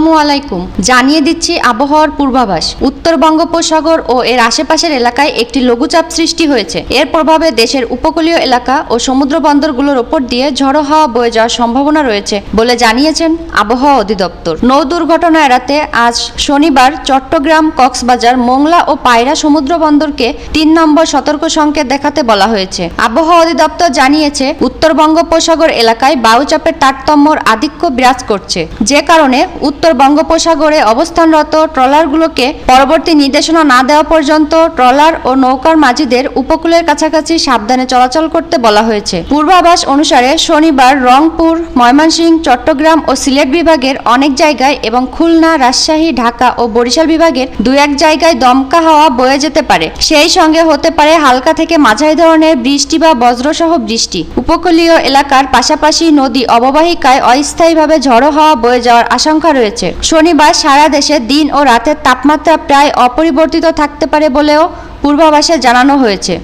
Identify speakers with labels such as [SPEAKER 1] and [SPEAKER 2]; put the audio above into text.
[SPEAKER 1] আসসালামু আলাইকুম। জানিয়ে দিচ্ছি আবহাওয়ার পূর্বাভাস। উত্তর বঙ্গোপসাগর ও এর আশেপাশের এলাকায় একটি লঘুচাপ সৃষ্টি হয়েছে। এর প্রভাবে দেশের উপকূলীয় এলাকা ও সমুদ্র বন্দরগুলোর উপর দিয়ে ঝড়ো হাওয়া বয়ে যাওয়ার সম্ভাবনা রয়েছে বলে জানিয়েছেন আবহাওয়া অধিদপ্তর। নৌ দুর্ঘটনা এড়াতে আজ শনিবার চট্টগ্রাম, কক্সবাজার, মোংলা ও পায়রা সমুদ্র বন্দরকে ৩ নম্বর সতর্ক সংকেত দেখাতে বলা হয়েছে। আবহাওয়া অধিদপ্তর জানিয়েছে, উত্তর বঙ্গোপসাগর এলাকায় বায়ুচাপের তারতম্যর আধিক্য বিরাজ করছে, যে কারণে উত্তর বঙ্গোপসাগরে অবস্থানরত ট্রলারগুলোকে পরবর্তী নির্দেশনা না দেওয়া পর্যন্ত ট্রলার ও নৌকার মাঝিদের উপকূলের কাছাকাছি সাবধানে চলাচল করতে বলা হয়েছে। পূর্বাভাস অনুসারে শনিবার রংপুর, ময়মনসিংহ, চট্টগ্রাম ও সিলেট বিভাগের অনেক জায়গায় এবং খুলনা, রাজশাহী, ঢাকা ও বরিশাল বিভাগের ২-১ জায়গায় দমকা হাওয়া বয়ে যেতে পারে। সেই সঙ্গে হতে পারে হালকা থেকে মাঝারি ধরনের বৃষ্টি বা বজ্রসহ বৃষ্টি। উপকূলীয় এলাকার পাশাপাশি নদী অববাহিকায় অস্থায়ীভাবে ঝড়ো হাওয়া বয়ে যাওয়ার আশঙ্কা রয়েছে। শনিবার সারা দেশে দিন ও রাতের তাপমাত্রা প্রায় অপরিবর্তিত থাকতে পারে বলেও পূর্বাভাসে জানানো হয়েছে।